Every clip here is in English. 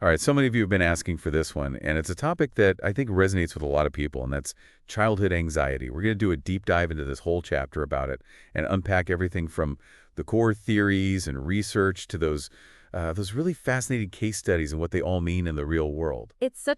All right, so many of you have been asking for this one, and it's a topic that I think resonates with a lot of people, and that's childhood anxiety. We're going to do a deep dive into this whole chapter about it and unpack everything from the core theories and research to those really fascinating case studies and what they all mean in the real world. It's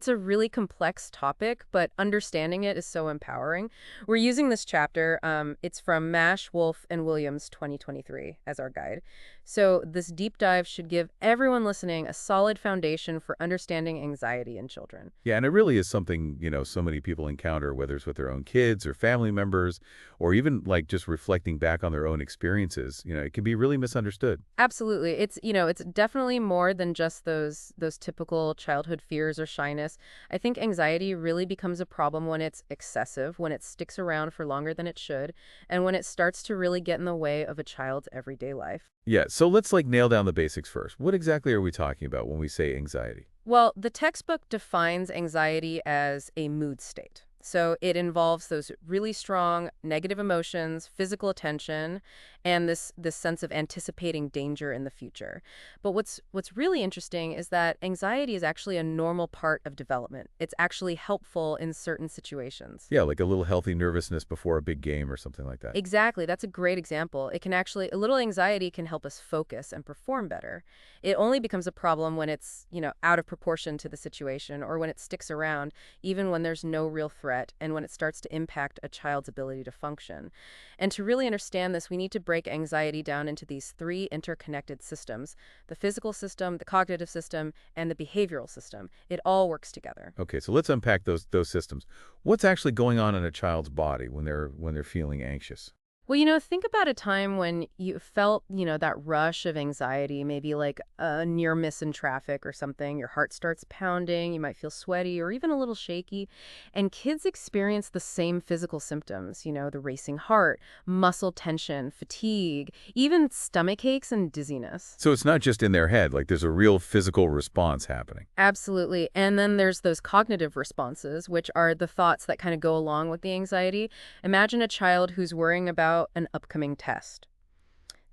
a really complex topic, but understanding it is so empowering. We're using this chapter. It's from Mash, Wolf, and Williams 2023 as our guide. So this deep dive should give everyone listening a solid foundation for understanding anxiety in children. Yeah, and it really is something, so many people encounter, whether it's with their own kids or family members, or even like just reflecting back on their own experiences. It can be really misunderstood. Absolutely. It's definitely more than just those typical childhood fears or shyness. I think anxiety really becomes a problem when it's excessive, when it sticks around for longer than it should, and when it starts to really get in the way of a child's everyday life. Yeah, so let's nail down the basics first. What exactly are we talking about when we say anxiety? Well, the textbook defines anxiety as a mood state. So it involves those really strong negative emotions, physical tension, and this sense of anticipating danger in the future. But what's really interesting is that anxiety is actually a normal part of development. It's actually helpful in certain situations. Yeah, like a little healthy nervousness before a big game or something like that. Exactly. That's a great example. A little anxiety can help us focus and perform better. It only becomes a problem when it's out of proportion to the situation or when it sticks around, even when there's no real threat and when it starts to impact a child's ability to function. And to really understand this, we need to break anxiety down into these three interconnected systems: the physical system, the cognitive system, and the behavioral system. It all works together. Okay, so let's unpack those systems. What's actually going on in a child's body when they're feeling anxious? Well, think about a time when you felt that rush of anxiety, maybe like a near miss in traffic or something. Your heart starts pounding, you might feel sweaty or even a little shaky. And kids experience the same physical symptoms, the racing heart, muscle tension, fatigue, even stomach aches and dizziness. So it's not just in their head, like there's a real physical response happening. Absolutely. And then there's those cognitive responses, which are the thoughts that kind of go along with the anxiety. Imagine a child who's worrying about an upcoming test.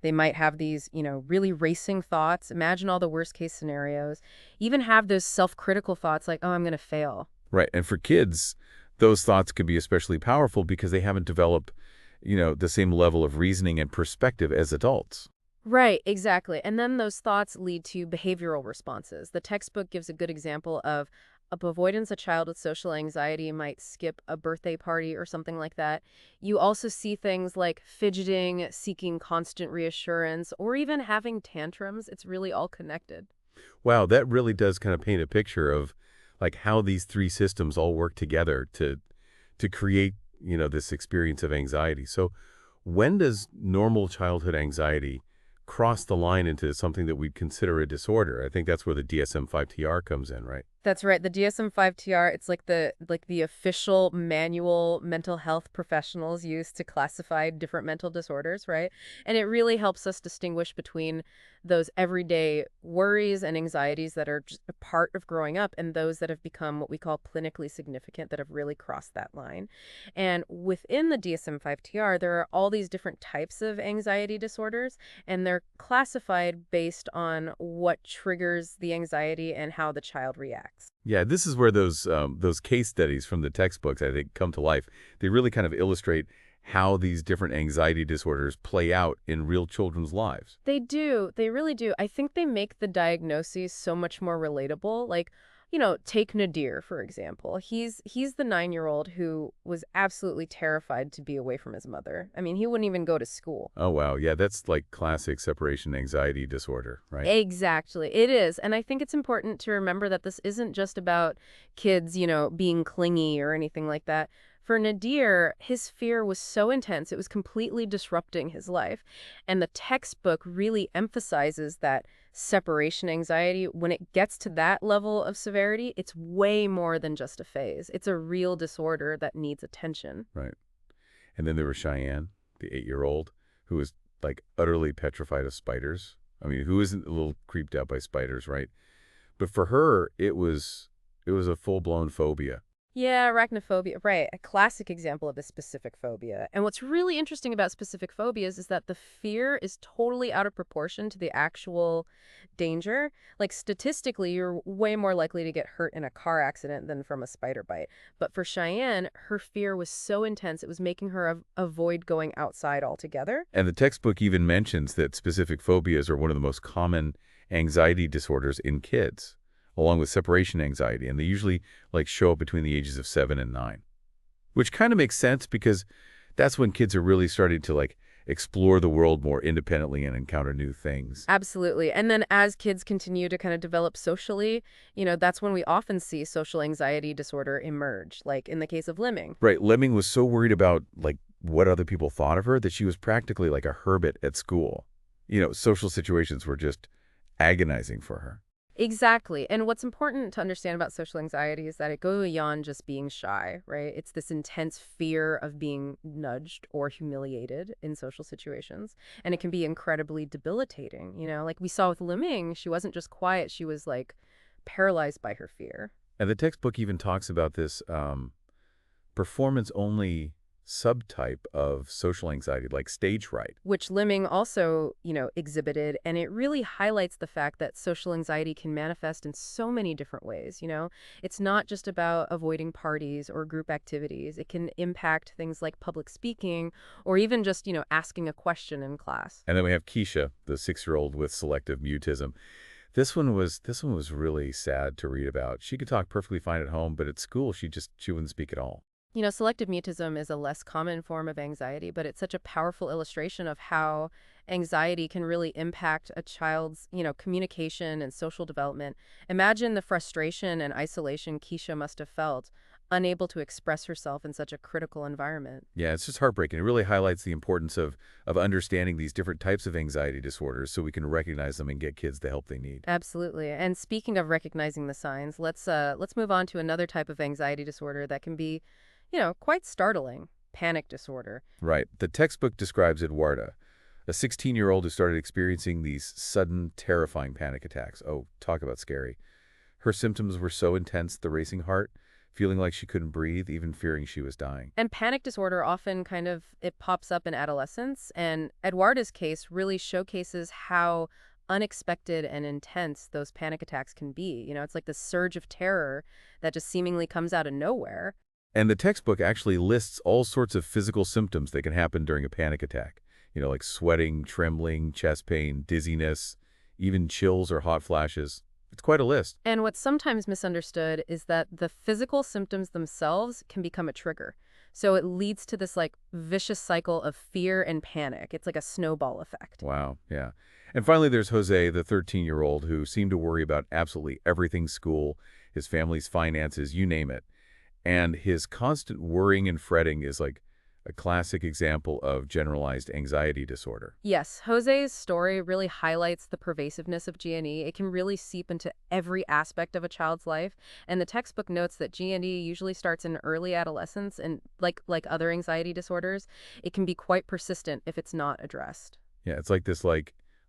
They might have these really racing thoughts, imagine all the worst case scenarios, even have those self-critical thoughts like, oh, I'm going to fail. Right, and for kids, those thoughts could be especially powerful because they haven't developed, the same level of reasoning and perspective as adults. Right, exactly. And then those thoughts lead to behavioral responses. The textbook gives a good example of avoidance. A child with social anxiety might skip a birthday party or something like that. You also see things like fidgeting, seeking constant reassurance, or even having tantrums. It's really all connected. Wow, that really does kind of paint a picture of like how these three systems all work together to create, this experience of anxiety. So when does normal childhood anxiety cross the line into something that we'd consider a disorder? I think that's where the DSM-5-TR comes in, right? That's right. The DSM-5-TR, it's like the official manual mental health professionals use to classify different mental disorders, right? And it really helps us distinguish between those everyday worries and anxieties that are just a part of growing up and those that have become what we call clinically significant, that have really crossed that line. And within the DSM-5-TR, there are all these different types of anxiety disorders, and they're classified based on what triggers the anxiety and how the child reacts. Yeah, this is where those case studies from the textbooks, I think, come to life. They really kind of illustrate how these different anxiety disorders play out in real children's lives. They do. They really do. I think they make the diagnoses so much more relatable. Like, take Nadir, for example. He's the 9-year-old who was absolutely terrified to be away from his mother. I mean, he wouldn't even go to school. Oh, wow. Yeah, that's like classic separation anxiety disorder, right? Exactly. It is. And I think it's important to remember that this isn't just about kids being clingy or anything like that. For Nadir, his fear was so intense, it was completely disrupting his life. And the textbook really emphasizes that separation anxiety, when it gets to that level of severity, it's way more than just a phase. It's a real disorder that needs attention. Right. And then there was Cheyenne, the 8-year-old, who was like utterly petrified of spiders. I mean, who isn't a little creeped out by spiders, right? But for her, it was a full-blown phobia. Yeah, arachnophobia, right. A classic example of a specific phobia. And what's really interesting about specific phobias is that the fear is totally out of proportion to the actual danger. Like statistically, you're way more likely to get hurt in a car accident than from a spider bite. But for Cheyenne, her fear was so intense, it was making her avoid going outside altogether. And the textbook even mentions that specific phobias are one of the most common anxiety disorders in kids, along with separation anxiety, and they usually show up between the ages of 7 and 9. Which kind of makes sense because that's when kids are really starting to explore the world more independently and encounter new things. Absolutely. And then as kids continue to kind of develop socially, that's when we often see social anxiety disorder emerge, like in the case of Lemming. Right, Lemming was so worried about what other people thought of her that she was practically like a hermit at school. Social situations were just agonizing for her. Exactly. And what's important to understand about social anxiety is that it goes beyond just being shy, right? It's this intense fear of being nudged or humiliated in social situations. And it can be incredibly debilitating. Like we saw with Liming, she wasn't just quiet, she was like paralyzed by her fear. And the textbook even talks about this performance-only subtype of social anxiety, like stage fright. Which Liming also, exhibited. And it really highlights the fact that social anxiety can manifest in so many different ways. It's not just about avoiding parties or group activities. It can impact things like public speaking or even just, asking a question in class. And then we have Keisha, the 6-year-old with selective mutism. This one was really sad to read about. She could talk perfectly fine at home, but at school she wouldn't speak at all. Selective mutism is a less common form of anxiety, but it's such a powerful illustration of how anxiety can really impact a child's, communication and social development. Imagine the frustration and isolation Keisha must have felt, unable to express herself in such a critical environment. Yeah, it's just heartbreaking. It really highlights the importance of understanding these different types of anxiety disorders so we can recognize them and get kids the help they need. Absolutely. And speaking of recognizing the signs, let's move on to another type of anxiety disorder that can be, quite startling, panic disorder. Right. The textbook describes Eduarda, a 16-year-old who started experiencing these sudden, terrifying panic attacks. Oh, talk about scary. Her symptoms were so intense, the racing heart, feeling like she couldn't breathe, even fearing she was dying. And panic disorder often it pops up in adolescence, and Eduarda's case really showcases how unexpected and intense those panic attacks can be. It's like the surge of terror that just seemingly comes out of nowhere. And the textbook actually lists all sorts of physical symptoms that can happen during a panic attack. Like sweating, trembling, chest pain, dizziness, even chills or hot flashes. It's quite a list. And what's sometimes misunderstood is that the physical symptoms themselves can become a trigger. So it leads to this like vicious cycle of fear and panic. It's like a snowball effect. Wow, yeah. And finally, there's Jose, the 13-year-old, who seemed to worry about absolutely everything: school, his family's finances, you name it. And his constant worrying and fretting is like a classic example of generalized anxiety disorder. Yes, Jose's story really highlights the pervasiveness of GNE. It can really seep into every aspect of a child's life, and the textbook notes that GNE usually starts in early adolescence, and like other anxiety disorders, it can be quite persistent if it's not addressed. Yeah, it's like this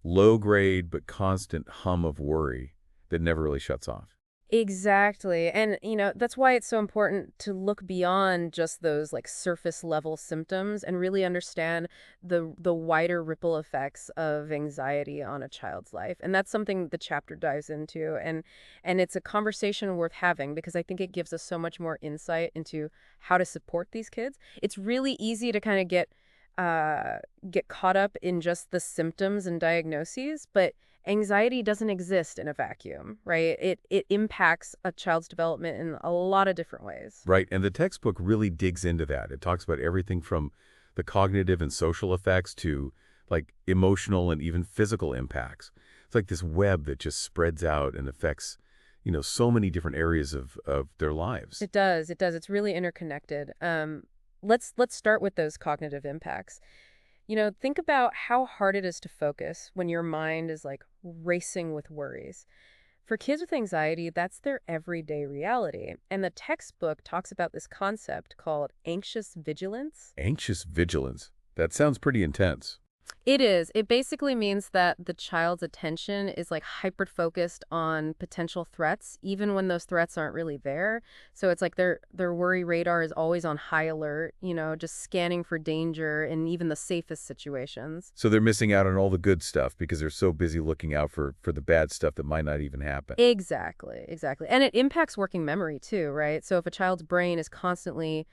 low grade but constant hum of worry that never really shuts off. Exactly. And, that's why it's so important to look beyond just those like surface level symptoms and really understand the wider ripple effects of anxiety on a child's life. And that's something the chapter dives into. And it's a conversation worth having because I think it gives us so much more insight into how to support these kids. It's really easy to kind of get caught up in just the symptoms and diagnoses, but anxiety doesn't exist in a vacuum, right? It impacts a child's development in a lot of different ways. Right, and the textbook really digs into that. It talks about everything from the cognitive and social effects to emotional and even physical impacts. It's like this web that just spreads out and affects, so many different areas of their lives. It does. It does. It's really interconnected. Let's start with those cognitive impacts. Think about how hard it is to focus when your mind is like racing with worries. For kids with anxiety, that's their everyday reality. And the textbook talks about this concept called anxious vigilance. Anxious vigilance. That sounds pretty intense. It is. It basically means that the child's attention is like hyper-focused on potential threats, even when those threats aren't really there. So it's like their worry radar is always on high alert, just scanning for danger in even the safest situations. So they're missing out on all the good stuff because they're so busy looking out for the bad stuff that might not even happen. Exactly, exactly. And it impacts working memory too, right? So if a child's brain is constantly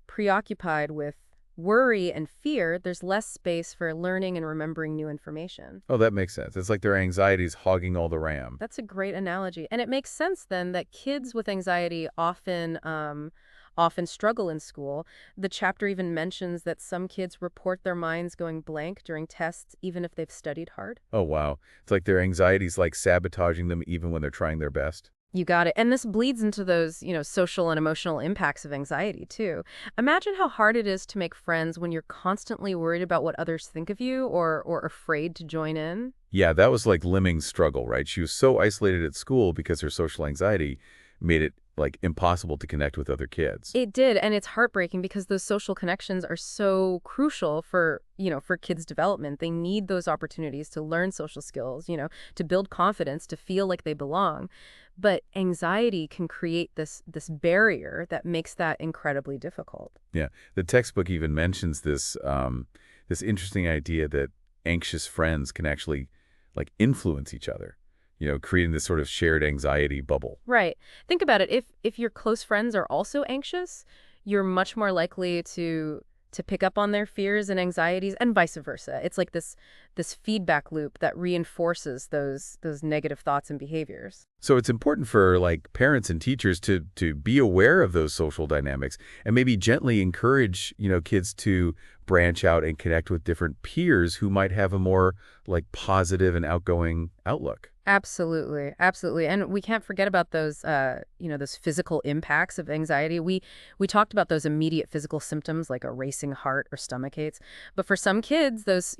preoccupied with worry and fear, there's less space for learning and remembering new information. Oh, that makes sense. It's like their anxiety's hogging all the RAM. That's a great analogy. And it makes sense then that kids with anxiety often struggle in school. The chapter even mentions that some kids report their minds going blank during tests, even if they've studied hard. Oh, wow. It's like their anxiety's like sabotaging them even when they're trying their best. You got it. And this bleeds into those, social and emotional impacts of anxiety, too. Imagine how hard it is to make friends when you're constantly worried about what others think of you or afraid to join in. Yeah, that was like Lemming's struggle, right? She was so isolated at school because her social anxiety made it like impossible to connect with other kids. It did, and it's heartbreaking because those social connections are so crucial for kids' development. They need those opportunities to learn social skills, to build confidence, to feel like they belong. But anxiety can create this barrier that makes that incredibly difficult. Yeah, the textbook even mentions this interesting idea that anxious friends can actually like influence each other, creating this sort of shared anxiety bubble. Right. Think about it. If your close friends are also anxious, you're much more likely to pick up on their fears and anxieties and vice versa. It's like this feedback loop that reinforces those negative thoughts and behaviors. So it's important for like parents and teachers to be aware of those social dynamics and maybe gently encourage, kids to branch out and connect with different peers who might have a more like positive and outgoing outlook. Absolutely, absolutely, and we can't forget about those physical impacts of anxiety. We talked about those immediate physical symptoms like a racing heart or stomach aches, but for some kids, those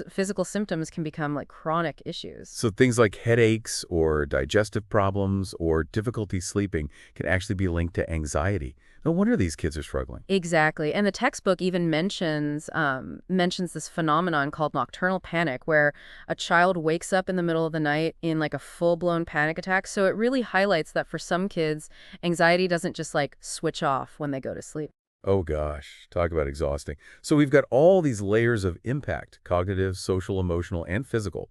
physical symptoms can become like chronic issues. So things like headaches or digestive problems or difficulty sleeping can actually be linked to anxiety. No wonder these kids are struggling. Exactly. And the textbook even mentions this phenomenon called nocturnal panic, where a child wakes up in the middle of the night in like a full-blown panic attack. So it really highlights that for some kids, anxiety doesn't just like switch off when they go to sleep. Oh gosh, talk about exhausting. So we've got all these layers of impact, cognitive, social, emotional, and physical.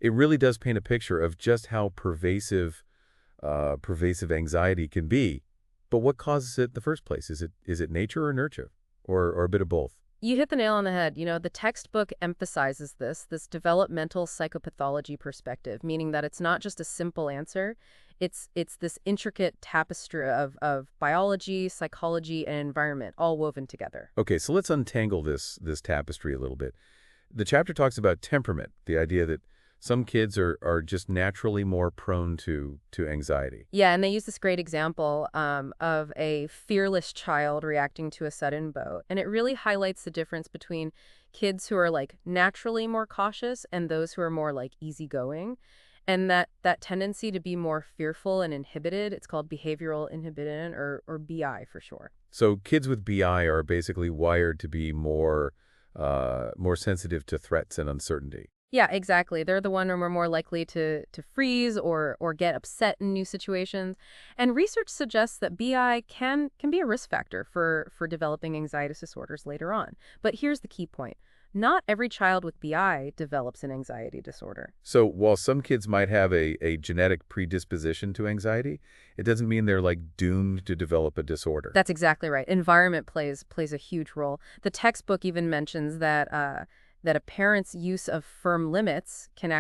It really does paint a picture of just how pervasive anxiety can be. But what causes it in the first place? Is it nature or nurture, or a bit of both? You hit the nail on the head. The textbook emphasizes this developmental psychopathology perspective, meaning that it's not just a simple answer. It's this intricate tapestry of biology, psychology, and environment all woven together. Okay, so let's untangle this tapestry a little bit. The chapter talks about temperament, the idea that some kids are just naturally more prone to anxiety. Yeah, and they use this great example of a fearless child reacting to a sudden boat. And it really highlights the difference between kids who are like naturally more cautious and those who are more like easygoing. And that tendency to be more fearful and inhibited, it's called behavioral inhibition or BI for short. So kids with BI are basically wired to be more sensitive to threats and uncertainty. Yeah, exactly. They're the one who are more likely to freeze or get upset in new situations. And research suggests that BI can be a risk factor for developing anxiety disorders later on. But here's the key point. Not every child with BI develops an anxiety disorder. So while some kids might have a genetic predisposition to anxiety, it doesn't mean they're like doomed to develop a disorder. That's exactly right. Environment plays a huge role. The textbook even mentions that a parent's use of firm limits can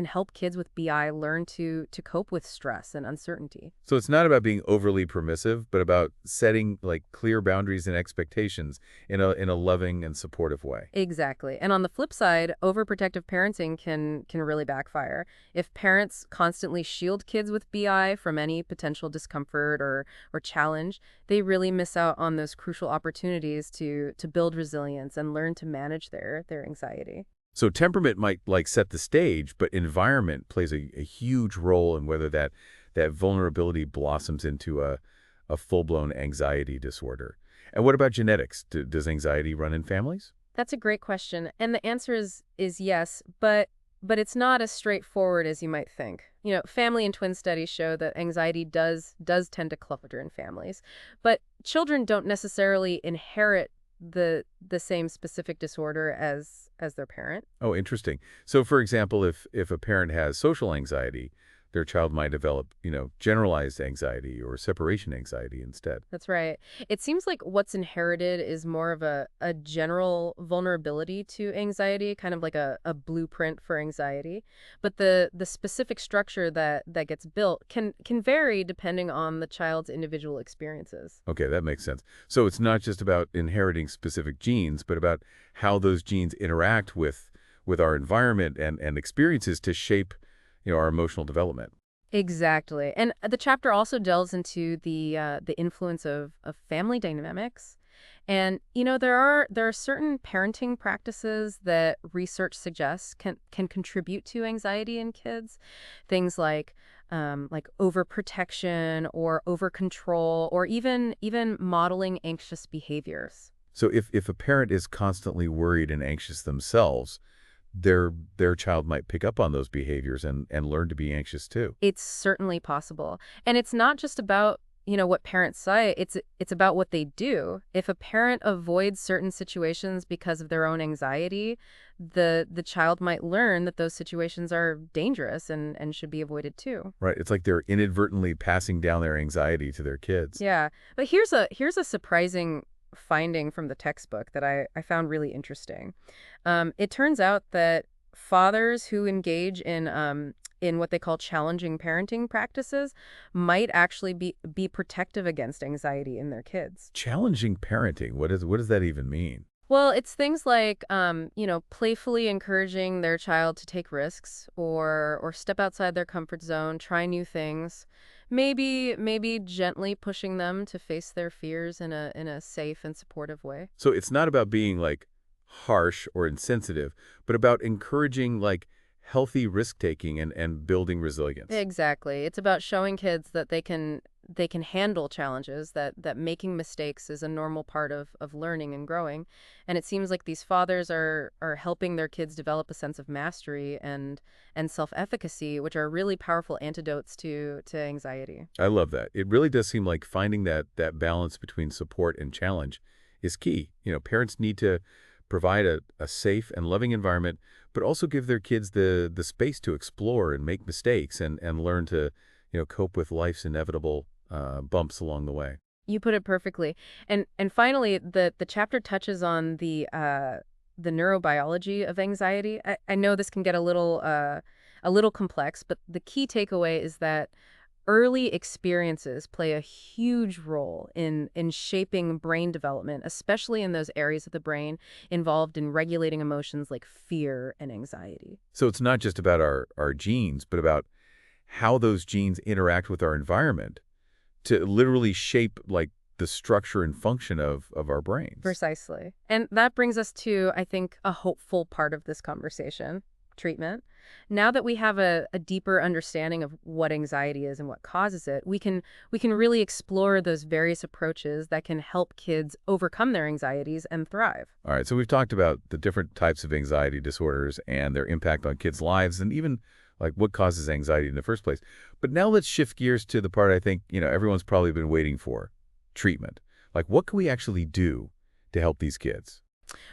help kids with BI learn to cope with stress and uncertainty. So it's not about being overly permissive, but about setting like clear boundaries and expectations in a loving and supportive way. Exactly. And on the flip side, overprotective parenting can really backfire. If parents constantly shield kids with BI from any potential discomfort or challenge, they really miss out on those crucial opportunities to build resilience and learn to manage their anxiety. So temperament might like set the stage, but environment plays a huge role in whether that vulnerability blossoms into a full-blown anxiety disorder. And what about genetics? Does anxiety run in families? That's a great question, and the answer is yes, but it's not as straightforward as you might think. Family and twin studies show that anxiety does tend to cluster in families, but children don't necessarily inherit the same specific disorder as their parent. Oh, interesting. So, for example, if a parent has social anxiety, their child might develop, generalized anxiety or separation anxiety instead. That's right. It seems like what's inherited is more of a general vulnerability to anxiety, kind of like a blueprint for anxiety. But the specific structure that gets built can vary depending on the child's individual experiences. Okay, that makes sense. So it's not just about inheriting specific genes, but about how those genes interact with our environment and experiences to shape, our emotional development. Exactly. And the chapter also delves into the influence of family dynamics. And there are certain parenting practices that research suggests can contribute to anxiety in kids. Things like overprotection or overcontrol or even modeling anxious behaviors. So if a parent is constantly worried and anxious themselves, their child might pick up on those behaviors and learn to be anxious too. It's certainly possible. And it's not just about, what parents say, it's about what they do. If a parent avoids certain situations because of their own anxiety, the child might learn that those situations are dangerous and should be avoided too. Right? It's like they're inadvertently passing down their anxiety to their kids. Yeah. But here's a surprising finding from the textbook that I found really interesting. It turns out that fathers who engage in what they call challenging parenting practices might actually be protective against anxiety in their kids. Challenging parenting. What does that even mean? Well, it's things like, playfully encouraging their child to take risks or step outside their comfort zone, try new things. Maybe gently pushing them to face their fears in a safe and supportive way. So it's not about being like harsh or insensitive, but about encouraging like healthy risk-taking and building resilience. Exactly. It's about showing kids that they can handle challenges, that making mistakes is a normal part of learning and growing. And it seems like these fathers are helping their kids develop a sense of mastery and self-efficacy, which are really powerful antidotes to anxiety. I love that. It really does seem like finding that balance between support and challenge is key. Parents need to provide a safe and loving environment, but also give their kids the space to explore and make mistakes and learn to, cope with life's inevitable bumps along the way. You put it perfectly. And finally, the chapter touches on the neurobiology of anxiety. I know this can get a little complex, but the key takeaway is that early experiences play a huge role in shaping brain development, especially in those areas of the brain involved in regulating emotions like fear and anxiety. So it's not just about our genes, but about how those genes interact with our environment to literally shape like the structure and function of our brains. Precisely. And that brings us to, I think, a hopeful part of this conversation: treatment. Now that we have a deeper understanding of what anxiety is and what causes it, we can really explore those various approaches that can help kids overcome their anxieties and thrive. All right, so we've talked about the different types of anxiety disorders and their impact on kids' lives and even like what causes anxiety in the first place. But now let's shift gears to the part I think, everyone's probably been waiting for: treatment. Like what can we actually do to help these kids?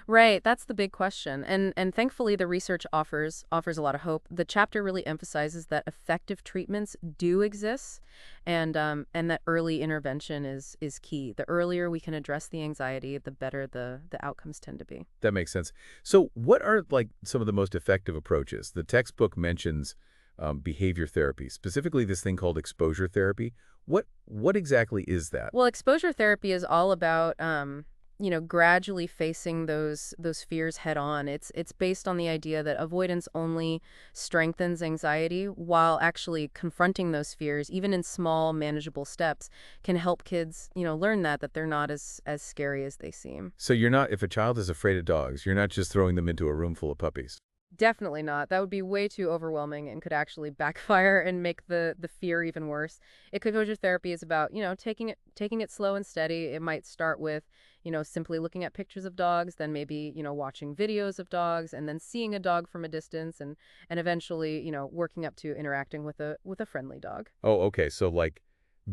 Right, that's the big question. And thankfully the research offers a lot of hope. The chapter really emphasizes that effective treatments do exist and that early intervention is key. The earlier we can address the anxiety, the better the outcomes tend to be. That makes sense. So what are like some of the most effective approaches? The textbook mentions behavior therapy, specifically this thing called exposure therapy. What exactly is that? Well, exposure therapy is all about gradually facing those fears head on. It's based on the idea that avoidance only strengthens anxiety, while actually confronting those fears, even in small, manageable steps, can help kids, learn that they're not as scary as they seem. So you're not, if a child is afraid of dogs, you're not just throwing them into a room full of puppies. Definitely not. That would be way too overwhelming and could actually backfire and make the fear even worse. Exposure therapy is about, taking it slow and steady. It might start with, simply looking at pictures of dogs, then maybe, watching videos of dogs and then seeing a dog from a distance and eventually, working up to interacting with a friendly dog. Oh, okay. So like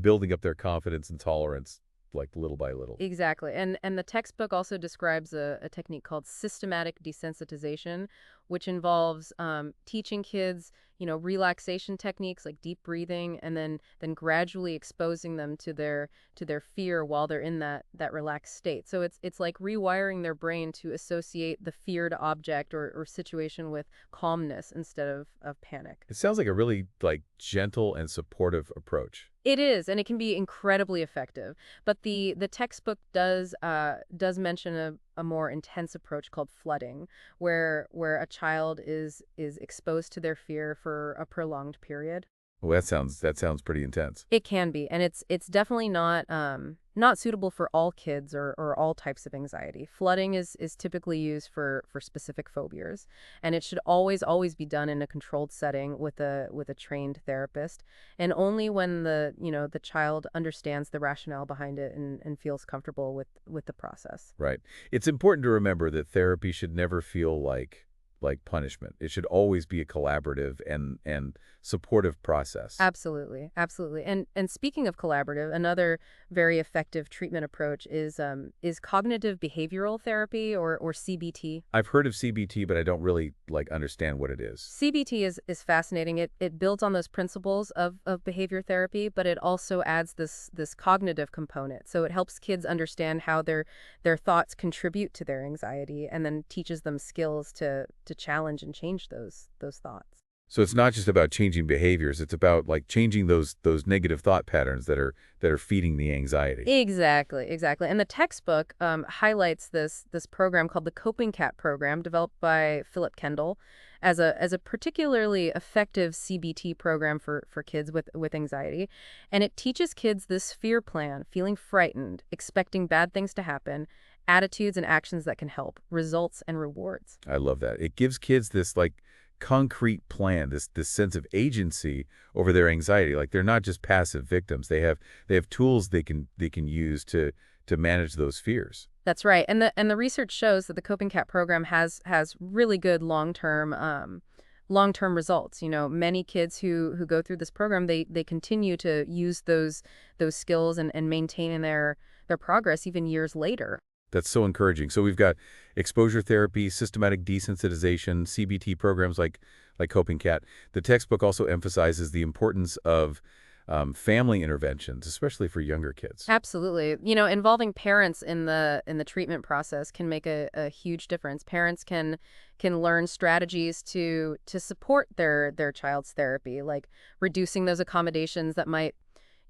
building up their confidence and tolerance, like little by little. Exactly. And the textbook also describes a technique called systematic desensitization, which involves teaching kids, relaxation techniques like deep breathing, and then gradually exposing them to their fear while they're in that relaxed state. So it's like rewiring their brain to associate the feared object or situation with calmness instead of panic. It sounds like a really like gentle and supportive approach. It is, and it can be incredibly effective. But the textbook does mention a more intense approach called flooding, where a child is exposed to their fear for a prolonged period. Well, that sounds pretty intense. It can be, and it's definitely not suitable for all kids or all types of anxiety. Flooding is typically used for specific phobias, and it should always be done in a controlled setting with a trained therapist, and only when the child understands the rationale behind it and feels comfortable with the process. Right. It's important to remember that therapy should never feel like punishment. It should always be a collaborative and supportive process. Absolutely, absolutely. And speaking of collaborative, another very effective treatment approach is cognitive behavioral therapy or CBT. I've heard of CBT, but I don't really like understand what it is. CBT is fascinating. It builds on those principles of behavior therapy, but it also adds this cognitive component. So it helps kids understand how their thoughts contribute to their anxiety and then teaches them skills to challenge and change those thoughts. So it's not just about changing behaviors, it's about like changing those negative thought patterns that are feeding the anxiety. Exactly, exactly. And the textbook highlights this program called the Coping Cat program, developed by Philip Kendall, as a particularly effective CBT program for kids with anxiety. And it teaches kids this fear plan, feeling frightened, expecting bad things to happen, attitudes and actions that can help, results and rewards. I love that. It gives kids this like concrete plan, this sense of agency over their anxiety. Like they're not just passive victims. They have tools they can use to manage those fears. That's right. And the research shows that the Coping Cat program has really good long-term results. Many kids who go through this program, they continue to use those skills and maintain their progress even years later. That's so encouraging. So we've got exposure therapy, systematic desensitization, CBT programs like Coping Cat. The textbook also emphasizes the importance of family interventions, especially for younger kids. Absolutely. Involving parents in the treatment process can make a huge difference. Parents can learn strategies to support their child's therapy, like reducing those accommodations that might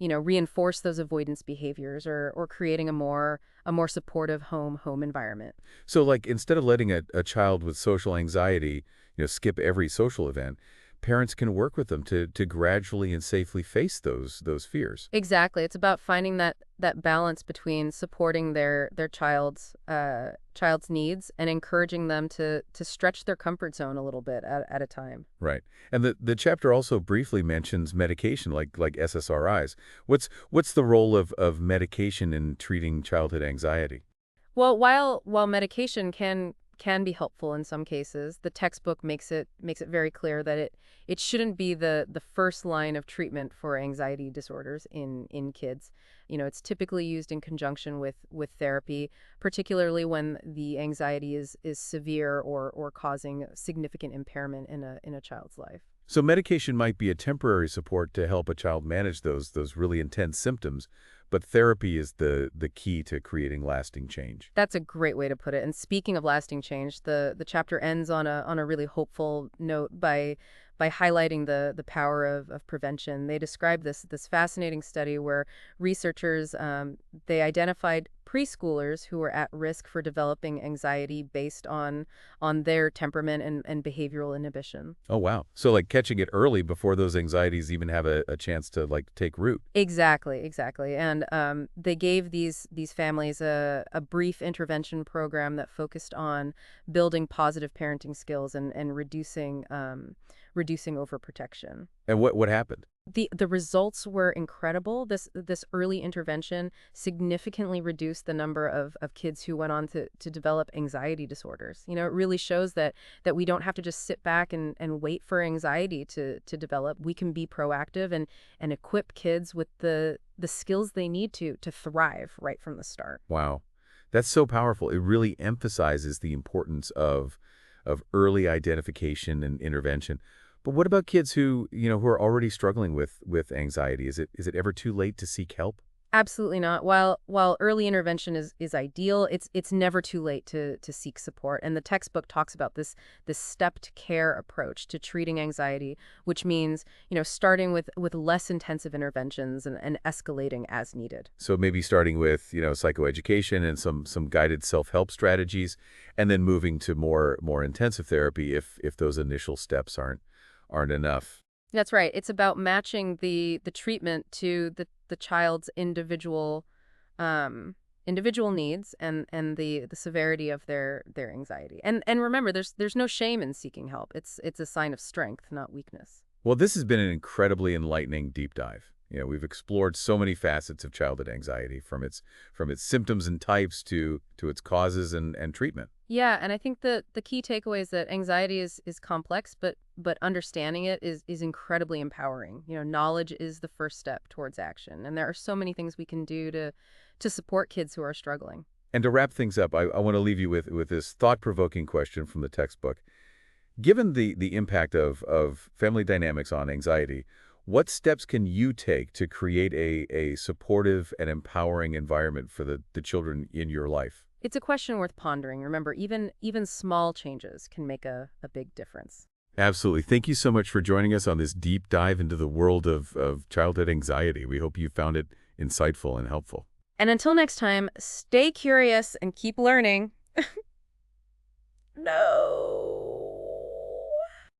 reinforce those avoidance behaviors or creating a more supportive home environment. So like instead of letting a child with social anxiety, skip every social event, parents can work with them to gradually and safely face those fears. Exactly. It's about finding that balance between supporting their child's needs and encouraging them to stretch their comfort zone a little bit at a time. Right. And the chapter also briefly mentions medication like SSRIs. What's the role of medication in treating childhood anxiety? Well, while medication can be helpful in some cases, the textbook makes it very clear that it shouldn't be the first line of treatment for anxiety disorders in kids. It's typically used in conjunction with therapy, particularly when the anxiety is severe or causing significant impairment in a child's life. So medication might be a temporary support to help a child manage those really intense symptoms, but therapy is the key to creating lasting change. That's a great way to put it. And speaking of lasting change, the chapter ends on a really hopeful note by highlighting the power of prevention. They described this fascinating study where researchers they identified preschoolers who were at risk for developing anxiety based on their temperament and behavioral inhibition. Oh, wow. So like catching it early before those anxieties even have a chance to like take root. Exactly, exactly. And they gave these families a brief intervention program that focused on building positive parenting skills and reducing overprotection. And what happened? The results were incredible. This early intervention significantly reduced the number of kids who went on to develop anxiety disorders. You know, it really shows that we don't have to just sit back and wait for anxiety to develop. We can be proactive and equip kids with the skills they need to thrive right from the start. Wow. That's so powerful. It really emphasizes the importance of early identification and intervention. But what about kids who are already struggling with anxiety? Is it ever too late to seek help? Absolutely not. While early intervention is ideal, it's never too late to seek support. And the textbook talks about this stepped care approach to treating anxiety, which means, starting with less intensive interventions and escalating as needed. So maybe starting with psychoeducation and some guided self-help strategies, and then moving to more intensive therapy if those initial steps aren't enough. That's right. It's about matching the treatment to the child's individual needs and the severity of their anxiety. And remember, there's no shame in seeking help. It's a sign of strength, not weakness. Well, this has been an incredibly enlightening deep dive. We've explored so many facets of childhood anxiety, from its symptoms and types to its causes and treatment. Yeah, and I think the key takeaway is that anxiety is complex, but understanding it is incredibly empowering. Knowledge is the first step towards action, and there are so many things we can do to support kids who are struggling. And to wrap things up, I want to leave you with this thought-provoking question from the textbook. Given the impact of family dynamics on anxiety, what steps can you take to create a supportive and empowering environment for the children in your life? It's a question worth pondering. Remember, even small changes can make a big difference. Absolutely. Thank you so much for joining us on this deep dive into the world of childhood anxiety. We hope you found it insightful and helpful. And until next time, stay curious and keep learning. No.